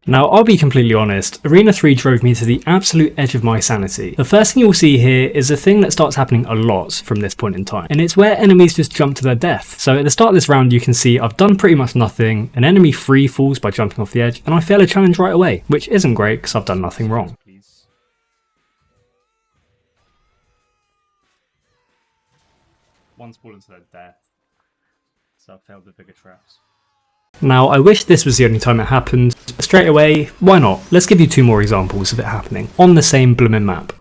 Now, I'll be completely honest, Arena 3 drove me to the absolute edge of my sanity. The first thing you'll see here is a thing that starts happening a lot from this point in time, and it's where enemies just jump to their death. So at the start of this round you can see I've done pretty much nothing, an enemy free falls by jumping off the edge, and I fail a challenge right away, which isn't great because I've done nothing wrong. One's fallen to their death, so I've failed the bigger traps. Now, I wish this was the only time it happened. Straight away, why not? Let's give you 2 more examples of it happening on the same bloomin' map.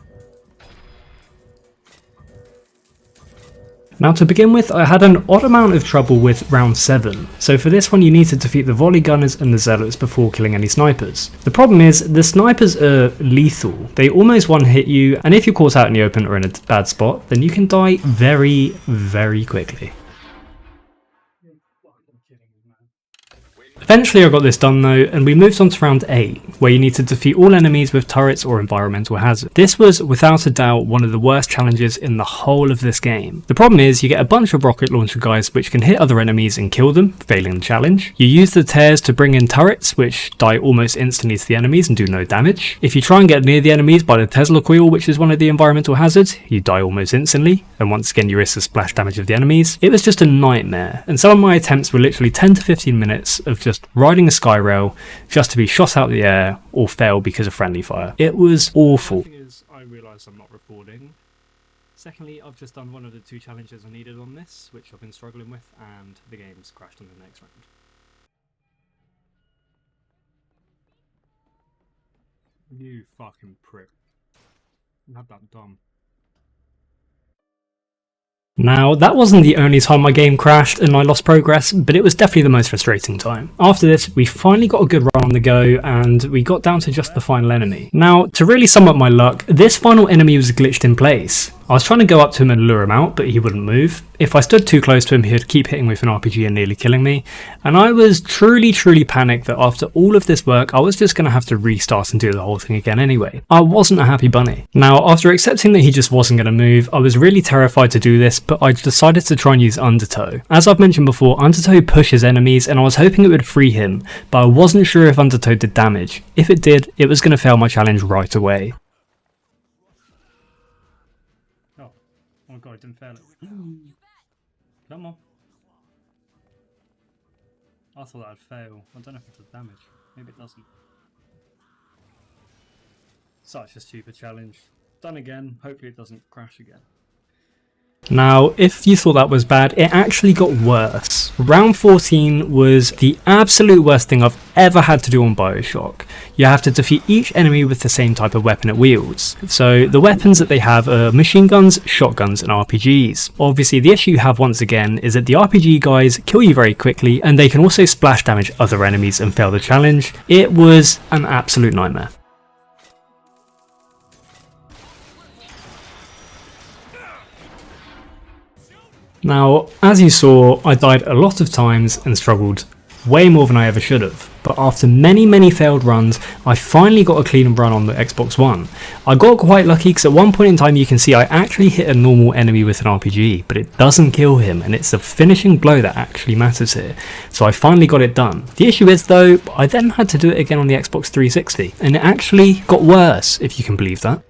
Now, to begin with, I had an odd amount of trouble with round 7. So for this one you need to defeat the volley gunners and the zealots before killing any snipers. The problem is, the snipers are lethal. They almost one-hit you, and if you're caught out in the open or in a bad spot, then you can die very, very quickly. Eventually I got this done though, and we moved on to round 8, where you need to defeat all enemies with turrets or environmental hazards. This was without a doubt one of the worst challenges in the whole of this game. The problem is you get a bunch of rocket launcher guys which can hit other enemies and kill them, failing the challenge. You use the tears to bring in turrets which die almost instantly to the enemies and do no damage. If you try and get near the enemies by the Tesla coil, which is one of the environmental hazards, you die almost instantly, and once again you risk the splash damage of the enemies. It was just a nightmare, and some of my attempts were literally 10 to 15 minutes of just riding a sky rail just to be shot out of the air or fail because of friendly fire. It was awful. The thing is, I realise I'm not recording. Secondly, I've just done one of the 2 challenges I needed on this, which I've been struggling with, and the game's crashed on the next round. You fucking prick. Not that dumb. Now, that wasn't the only time my game crashed and I lost progress, but it was definitely the most frustrating time. After this, we finally got a good run on the go, and we got down to just the final enemy. Now, to really sum up my luck, this final enemy was glitched in place. I was trying to go up to him and lure him out, but he wouldn't move. If I stood too close to him, he'd keep hitting with an RPG and nearly killing me. And I was truly panicked that after all of this work, I was just going to have to restart and do the whole thing again anyway. I wasn't a happy bunny. Now, after accepting that he just wasn't going to move, I was really terrified to do this, but I decided to try and use Undertow. As I've mentioned before, Undertow pushes enemies, and I was hoping it would free him, but I wasn't sure if Undertow did damage. If it did, it was going to fail my challenge right away. Oh god, I didn't fail it. Come on. I thought that would fail. I don't know if it does damage. Maybe it doesn't. Such a stupid challenge. Done again. Hopefully it doesn't crash again. Now, if you thought that was bad, it actually got worse. Round 14 was the absolute worst thing I've ever had to do on Bioshock. You have to defeat each enemy with the same type of weapon it wields. So the weapons that they have are machine guns, shotguns and RPGs. Obviously the issue you have once again is that the RPG guys kill you very quickly, and they can also splash damage other enemies and fail the challenge. It was an absolute nightmare. Now, as you saw, I died a lot of times and struggled way more than I ever should have, but after many failed runs, I finally got a clean run on the Xbox One. I got quite lucky because at one point in time you can see I actually hit a normal enemy with an RPG, but it doesn't kill him, and it's the finishing blow that actually matters here. So I finally got it done. The issue is though, I then had to do it again on the Xbox 360, and it actually got worse, if you can believe that.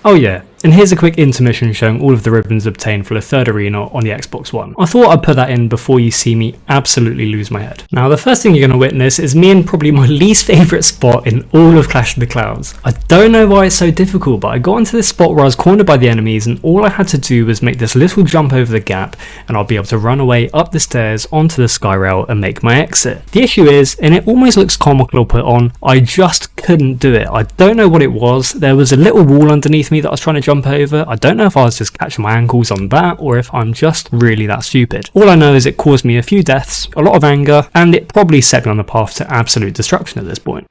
Oh yeah, And here's a quick intermission showing all of the ribbons obtained for the third arena on the Xbox One. I thought I'd put that in before you see me absolutely lose my head. Now the first thing you're going to witness is me in probably my least favourite spot in all of Clash of the Clouds. I don't know why it's so difficult, but I got into this spot where I was cornered by the enemies and all I had to do was make this little jump over the gap and I'll be able to run away up the stairs onto the sky rail and make my exit. The issue is, and it almost looks comical put on, I just couldn't do it. I don't know what it was. There was a little wall underneath me that I was trying to jump over. I don't know if I was just catching my ankles on that or if I'm just really that stupid. All I know is it caused me a few deaths, a lot of anger, and it probably set me on the path to absolute destruction at this point.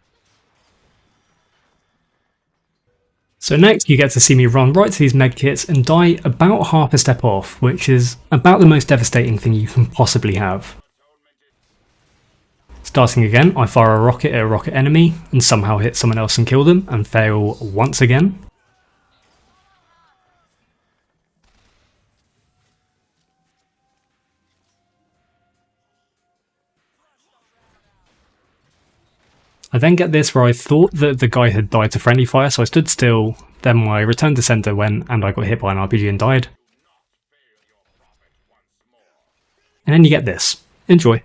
So next you get to see me run right to these medkits and die about half a step off, which is about the most devastating thing you can possibly have. Starting again, I fire a rocket at a rocket enemy and somehow hit someone else and kill them and fail once again. I then get this where I thought that the guy had died to friendly fire, so I stood still, then my return to center went and I got hit by an RPG and died. And then you get this. Enjoy.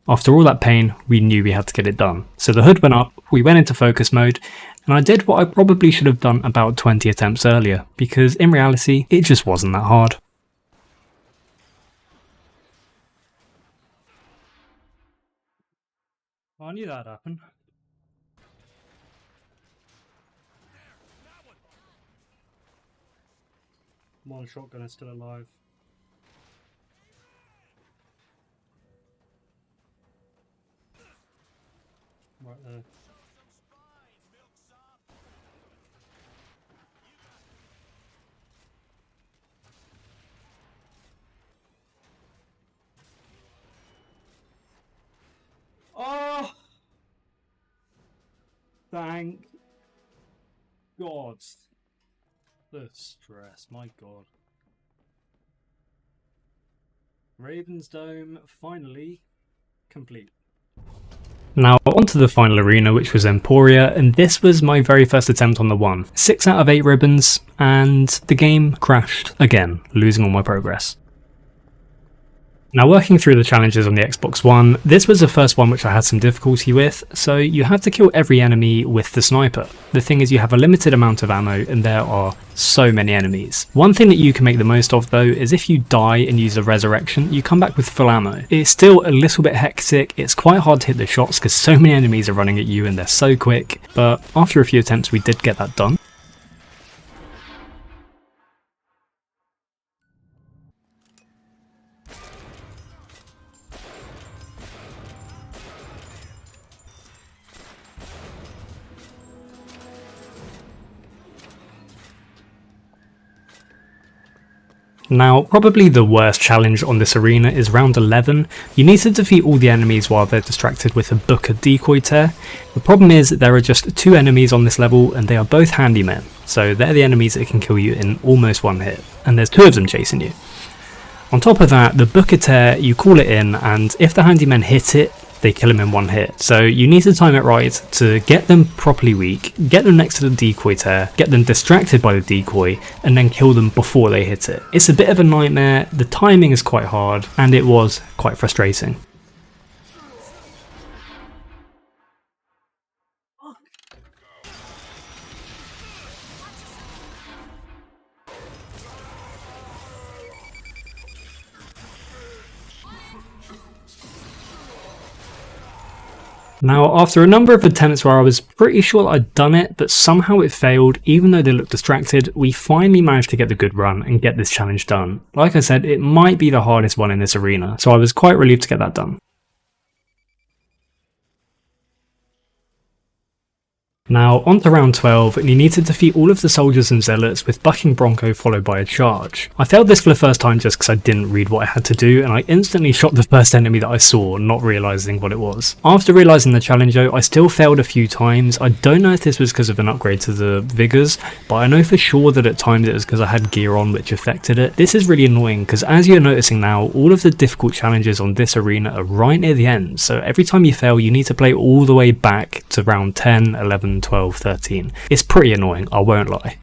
After all that pain, we knew we had to get it done. So the hood went up, we went into focus mode, and I did what I probably should have done about 20 attempts earlier, because in reality, it just wasn't that hard. I knew that'd happen. One shotgun is still alive. Right there. Oh! Thank God. The stress, my God. Raven's Dome finally complete. Now onto the final arena, which was Emporia, and this was my very first attempt on the one. 6 out of 8 ribbons, and the game crashed again, losing all my progress. Now working through the challenges on the Xbox One, this was the first one which I had some difficulty with, so you have to kill every enemy with the sniper. The thing is you have a limited amount of ammo and there are so many enemies. One thing that you can make the most of though is if you die and use a resurrection, you come back with full ammo. It's still a little bit hectic, it's quite hard to hit the shots because so many enemies are running at you and they're so quick, but after a few attempts we did get that done. Now, probably the worst challenge on this arena is round 11. You need to defeat all the enemies while they're distracted with a Booker decoy tear. The problem is that there are just 2 enemies on this level and they are both handymen, so they're the enemies that can kill you in almost one hit, and there's 2 of them chasing you. On top of that, the Booker tear, you call it in, and if the handymen hit it, they kill him in one hit. So you need to time it right to get them properly weak, get them next to the decoy tear, get them distracted by the decoy, and then kill them before they hit it. It's a bit of a nightmare, the timing is quite hard, and it was quite frustrating. Now, after a number of attempts where I was pretty sure I'd done it, but somehow it failed, even though they looked distracted, we finally managed to get the good run and get this challenge done. Like I said, it might be the hardest one in this arena, so I was quite relieved to get that done. Now, on to round 12, and you need to defeat all of the soldiers and zealots with Bucking Bronco followed by a charge. I failed this for the first time just because I didn't read what I had to do, and I instantly shot the first enemy that I saw, not realising what it was. After realising the challenge though, I still failed a few times. I don't know if this was because of an upgrade to the Vigors, but I know for sure that at times it was because I had gear on which affected it. This is really annoying because as you're noticing now, all of the difficult challenges on this arena are right near the end, so every time you fail you need to play all the way back to round 10, 11, 12, 13. It's pretty annoying, I won't lie.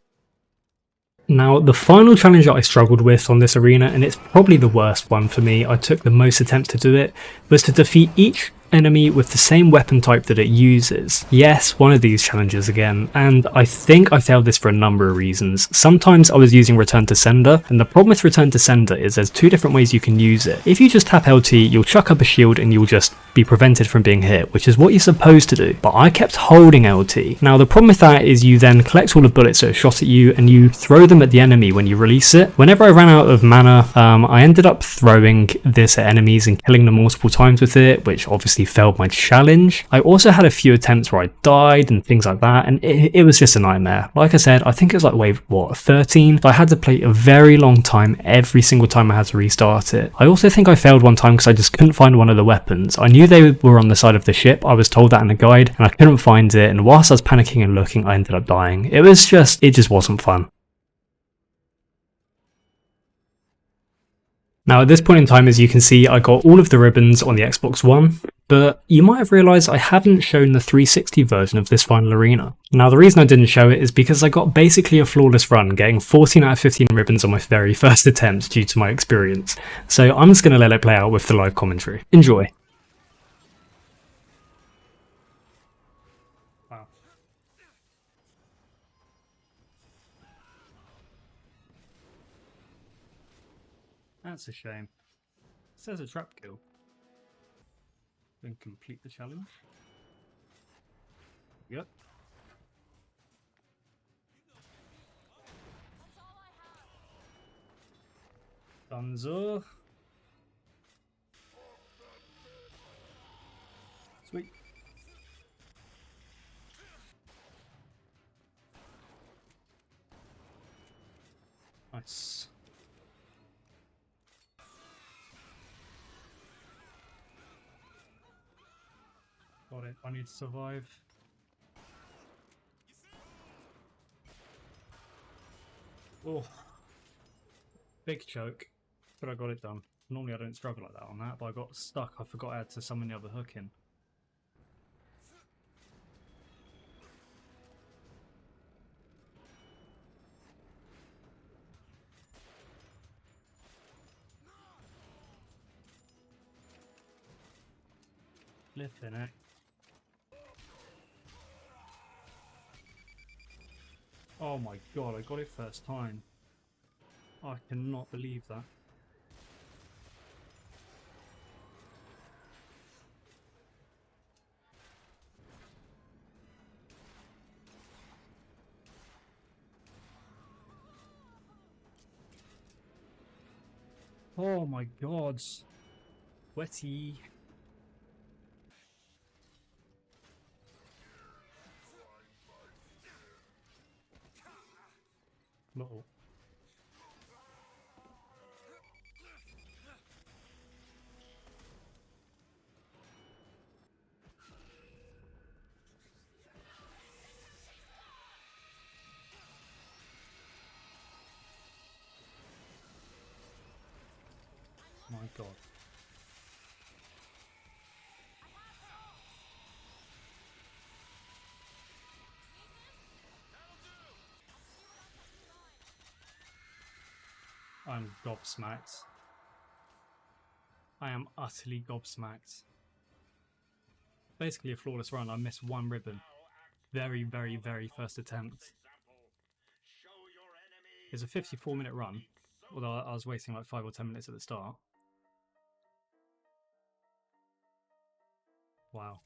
Now, the final challenge that I struggled with on this arena, and it's probably the worst one for me, I took the most attempts to do it, was to defeat each enemy with the same weapon type that it uses. Yes, one of these challenges again, and I think I failed this for a number of reasons. Sometimes I was using return to sender, and the problem with return to sender is there's two different ways you can use it. If you just tap LT, you'll chuck up a shield and you'll just be prevented from being hit, which is what you're supposed to do, but I kept holding LT. Now the problem with that is you then collect all the bullets that are shot at you and you throw them at the enemy when you release it. Whenever I ran out of mana, I ended up throwing this at enemies and killing them multiple times with it, which obviously failed my challenge. I also had a few attempts where I died and things like that, and it was just a nightmare. Like I said, I think it was like wave 13, so I had to play a very long time every single time I had to restart it. I also think I failed one time because I just couldn't find one of the weapons. I knew they were on the side of the ship, I was told that in the guide, and I couldn't find it, and whilst I was panicking and looking, I ended up dying. It just wasn't fun. Now at this point in time, as you can see, I got all of the ribbons on the Xbox One, but you might have realised I haven't shown the 360 version of this final arena. Now the reason I didn't show it is because I got basically a flawless run, getting 14 out of 15 ribbons on my very first attempt due to my experience. So I'm just going to let it play out with the live commentary. Enjoy. Wow. That's a shame. It says a trap kill. Then complete the challenge. Yep. Dunzo. Sweet. Nice. Got it, I need to survive. Oh, big choke, but I got it done. Normally I don't struggle like that on that, but I got stuck. I forgot I had to summon the other hook in. Flipping it. Oh my god, I got it first time. I cannot believe that. Oh my god. Sweaty. No. My god. I'm gobsmacked. I am utterly gobsmacked. Basically a flawless run. I missed one ribbon. Very, very, very first attempt. It's a 54-minute run, although I was wasting like 5 or 10 minutes at the start. Wow.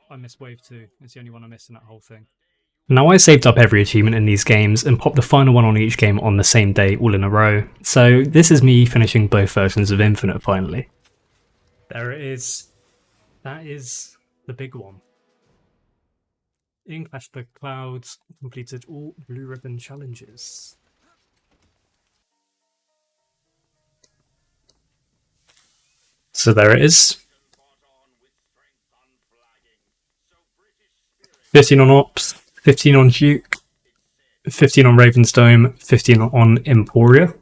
I missed wave 2. It's the only one I missed in that whole thing. Now I saved up every achievement in these games and popped the final one on each game on the same day all in a row. So this is me finishing both versions of Infinite finally. There it is. that is the big one. In Clash of the Clouds, completed all Blue Ribbon challenges. So there it is. 15 on Ops, 15 on Duke, 15 on Ravensdome, 15 on Emporia.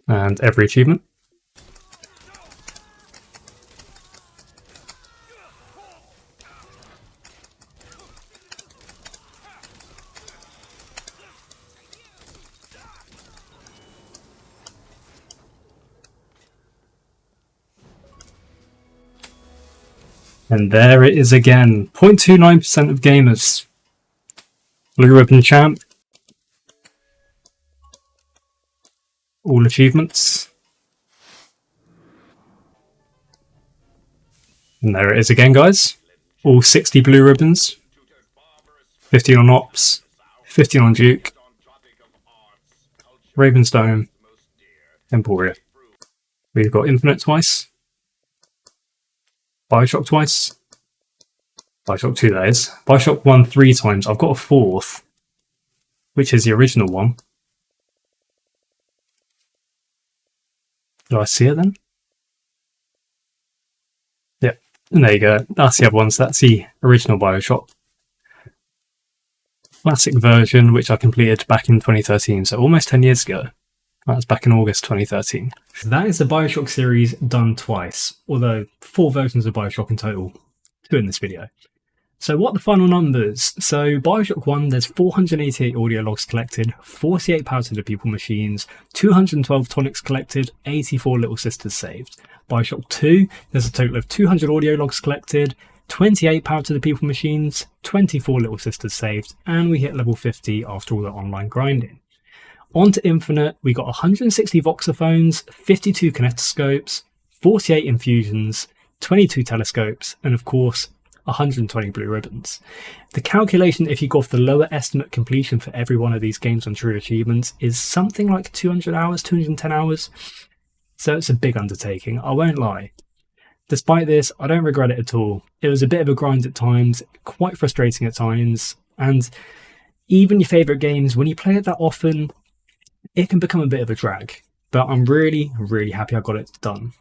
And every achievement. And there it is again, 0.29% of gamers. Blue Ribbon Champ. All achievements. And there it is again, guys. All 60 blue ribbons. 15 on Ops. 15 on Duke. Ravensdome. Emporia. We've got Infinite twice. Bioshock twice. Bioshock 2, that is. Bioshock 1 3 times. I've got a fourth, which is the original one. Do I see it then? Yep. And there you go. That's the other one. So that's the original Bioshock. Classic version, which I completed back in 2013, so almost 10 years ago. That was back in August 2013. That is the Bioshock series done twice, although 4 versions of Bioshock in total, 2 in this video. So what are the final numbers? So Bioshock 1, there's 488 audio logs collected, 48 power to the people machines, 212 tonics collected, 84 little sisters saved. Bioshock 2, there's a total of 200 audio logs collected, 28 power to the people machines, 24 little sisters saved, and we hit level 50 after all the online grinding. On to Infinite, we got 160 voxophones, 52 kinetoscopes, 48 infusions, 22 telescopes, and of course 120 blue ribbons. The calculation, if you go off the lower estimate completion for every one of these games on true achievements, is something like 200 hours, 210 hours. So it's a big undertaking, I won't lie. Despite this, I don't regret it at all. It was a bit of a grind at times, quite frustrating at times, and even your favourite games, when you play it that often, it can become a bit of a drag. But I'm really, really happy I got it done.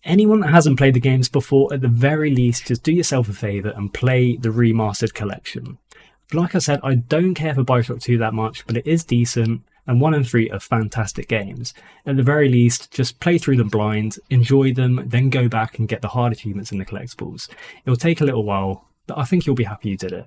Anyone that hasn't played the games before, at the very least, just do yourself a favour and play the remastered collection. Like I said, I don't care for Bioshock 2 that much, but it is decent, and 1 and 3 are fantastic games. At the very least, just play through them blind, enjoy them, then go back and get the hard achievements and the collectibles. It will take a little while, but I think you'll be happy you did it.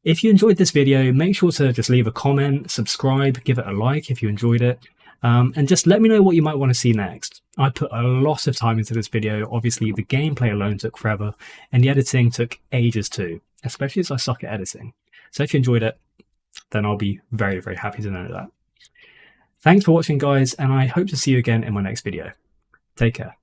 If you enjoyed this video, make sure to just leave a comment, subscribe, give it a like if you enjoyed it, and just let me know what you might want to see next. I put a lot of time into this video. Obviously, the gameplay alone took forever, and the editing took ages too, especially as I suck at editing. So if you enjoyed it, then I'll be very, very happy to know that. Thanks for watching, guys, and I hope to see you again in my next video. Take care.